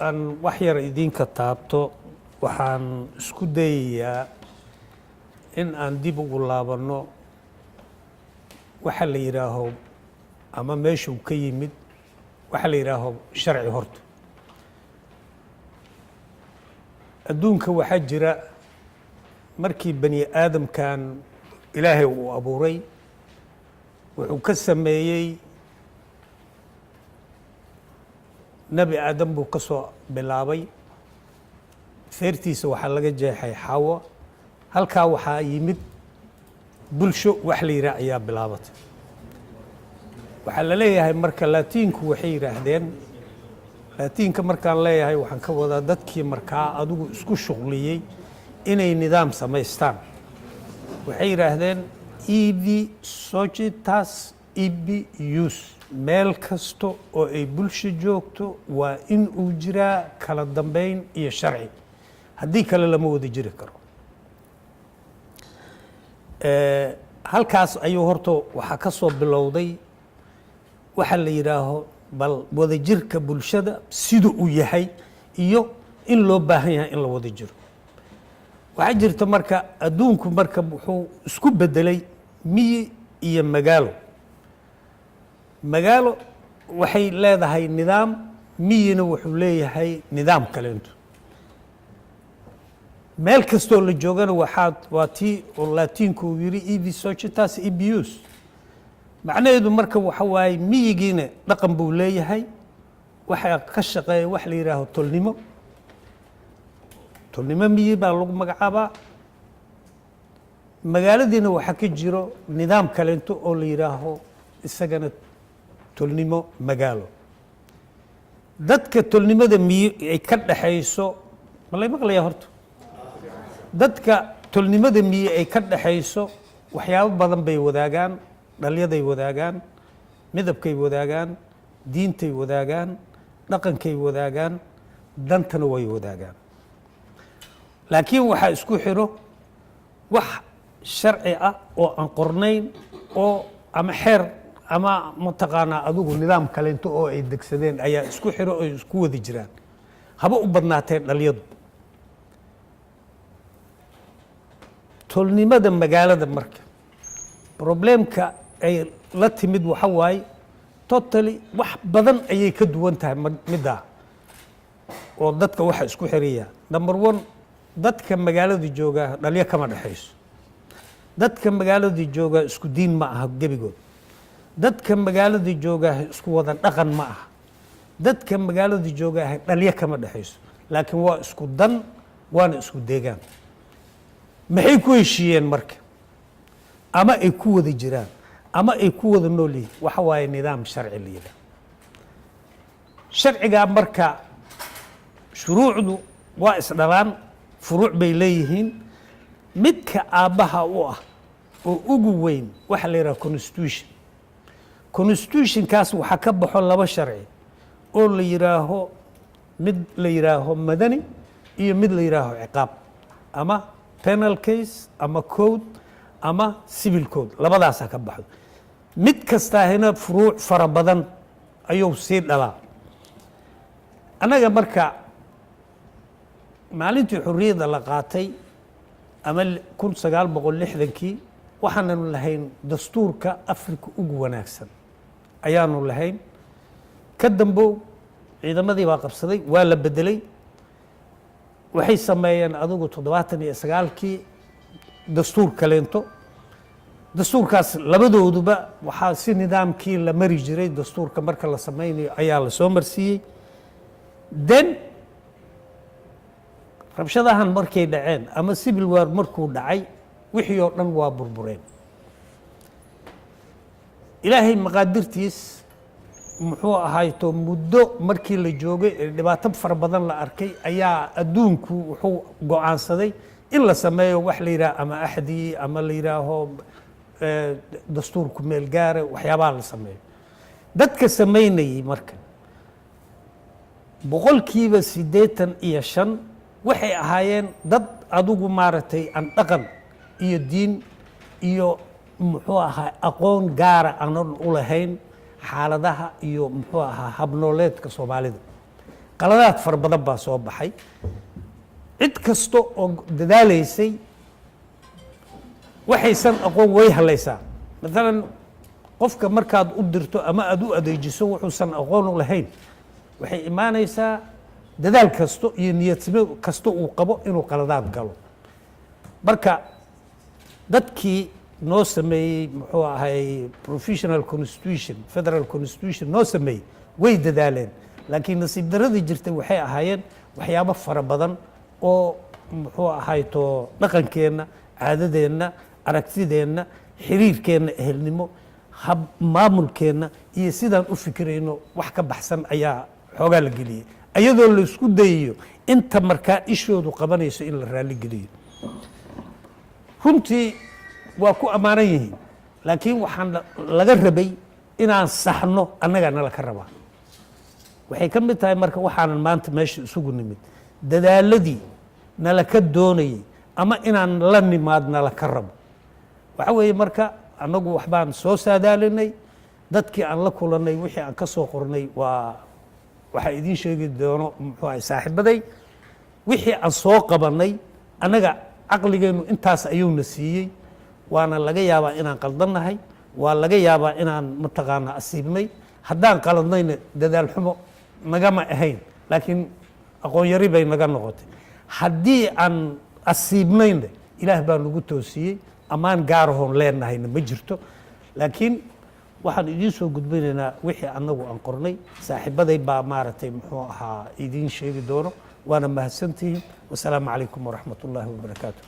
aan wax yar idinka taabto waxaan isku dayayaa in aan dib ugu laabanno waxa la yidhaaho ama meeshuu ka yimid waxa la yidhaaho sharci horta adduunka waxaa jira markii bani aadamkan ilaahay uu abuuray wuxuu ka sameeyey nebi aadam buu ka soo bilaabay feertiisa waxaa laga jeexay xawo halkaa waxaa yimid bulsho wax la yidhaah ayaa bilaabatay waxaa la leeyahay marka laatiinku waxay yidhaahdeen laatiinka markaan leeyahay waxaan ka wadaa dadkii markaa adigu isku shuqliyey inay nidaam samaystaan waxay yidhaahdeen ibi societas ibi use meel kasta oo ay bulsho joogto waa in uu jiraa kala dambeyn iyo sharci haddii kale lama wada jiri karo halkaas ayuu horta waxaa ka soo bilowday waxa la yidhaaho bal wadajirka bulshada sida uu yahay iyo in loo baahan yahay in la wada jiro waxaa jirta marka adduunku marka wuxuu isku bedelay miyi iyo magaalo magaalo waxay leedahay nidaam miyina wuxuu leeyahay nidaam kalento meel kastoo la joogana waa tii oo laatiinku uu yidhi ibi societas ibius macnaheedu marka waxa waaye miyigiina dhaqan buu leeyahay waxaa ka shaqeeya wax la yidhaaho tolnimo miyi baa lagu magacaabaa magaaladiina waxaa ka jiro nidaam kalento oo la yidhaaho isagana tolnimo magaalo dadka tolnimada miyi ay ka dhaxayso ma lay maqlayaa horta dadka tolnimada miyi ay ka dhaxayso waxyaabo badan bay wadaagaan dhalyaday wadaagaan midabkay wadaagaan diintay wadaagaan dhaqankay wadaagaan dantana way wadaagaan laakiin waxaa isku xiro wax sharci ah oo aan qornayn oo ama xeer ama mataqaanaa adigu nidaam kalento oo ay degsadeen ayaa isku xiro oo isku wada jiraan haba u badnaatee dhalyadu tolnimada magaalada marka problemka ay la timid waxa waaye totally wax badan ayay ka duwan tahay middaa oo dadka waxa isku xiraya number one dadka magaalada jooga dhalyo kama dhexayso dadka magaalada jooga isku diin ma aha gebigood dadka magaalada jooga isku wada dhaqan ma aha dadka magaalada jooga dhalyo kama dhexayso laakiin waa isku dan waana isku deegaan maxay ku heshiiyeen marka ama ay ku wada jiraan ama ay ku wada nool yihiin waxa waaye nidaam sharci la yidhaah sharcigaa marka shuruucdu waa isdhalaan furuuc bay leeyihiin midka aabbaha u ah oo ugu weyn waxa la yidhaha constitutionkaas waxaa ka baxo laba sharci oo la yidhaaho mid la yidhaaho madani iyo mid la yidhaaho ciqaab ama penal case ama code ama civil code labadaasaa ka baxdo mid kastaahina furuuc fara badan ayuu sii dhalaa annaga marka maalintii xurriyadda la qaatay ama 1960kii waxaananu lahayn dastuurka afrika ugu wanaagsan ayaanu lahayn ka dambow ciidamadii baa qabsaday waa la bedelay waxay sameeyeen adigu 79kii dastuur kaleento dastuurkaas labadooduba waxaa si nidaamkii la mari jiray dastuurka marka la sameynayo ayaa la soo marsiiyey then rabshadahan markay dhaceen ama civil war markuu dhacay wixii oo dhan waa burbureen ilaahay maqaadirtiis muxuu ahayto muddo markii la joogay dhibaato fara badan la arkay ayaa adduunku wuxuu go'aansaday in la sameeyo wax la yidhaaho ama axdi ama la yidhaaho dastuurku meel gaara waxyaabaha la sameeyo dadka samaynayay marka 85% waxay ahaayeen dad adigu maaragtay aan dhaqan iyo diin iyo muxuu ahaa aqoon gaara aanan u lahayn xaaladaha iyo muxuu ahaa habnooleedka Soomaalida qaladaad fara badan baa soo baxay cid kasta oo dadaalaysay waxaysan aqoon way halaysaa maalan qofka markaad u dirto ama aad u adeejiso wuxuusan aqoon u lahayn waxay imaanaysaa dadaal kasto iyo niyadsimo kasto uu qabo inuu qaladaad galo marka dadkii noo sameeyey muxuu ahay professional constitution federal constitution noo sameeyey way dadaaleen laakiin nasiib daradii jirtay waxay ahaayeen waxyaabo fara badan oo muxuu ahayto dhaqankeenna caadadeenna aragtideenna xiriirkeenna ehelnimo hab maamulkeenna iyo sidaan u fikirayno wax ka baxsan ayaa xoogaa la geliyey ayadoo la isku dayayo inta markaa ishoodu qabanayso in la raalli geliyo runtii waa ku ammaanan yihiin laakiin waxaan laga rabay inaan saxno annagaa nala ka rabaa waxay ka mid tahay marka waxaanan maanta meesha isugu nimid dadaaladii nala ka doonayay ama inaan la nimaad nala ka rabo waxa weeye marka annagu waxbaan soo saadaalinay dadkii aan la kulannay wixii aan ka soo qornay waa waxaa idiin sheegi doono muxuu ahay saaxiibaday wixii aan soo qabannay annaga caqligeennu intaas ayuuna siiyey waana laga yaabaa inaan qaldannahay waa laga yaabaa inaan mataqaana asiibnay haddaan qaladnayna dadaal xumo nagama ahayn laakiin aqoon yari bay naga noqotay haddii aan asiibnayna ilaah baa nagu toosiyey ammaan gaarahoon leenahayna ma jirto laakiin waxaan idiin soo gudbinaynaa wixii annagu aan qornay saaxiibaday baa maaragtay muxuu ahaa idiin sheegi doono waana mahadsantihiin wasalaamu calaykum waraxmat ullaahi wabarakaatu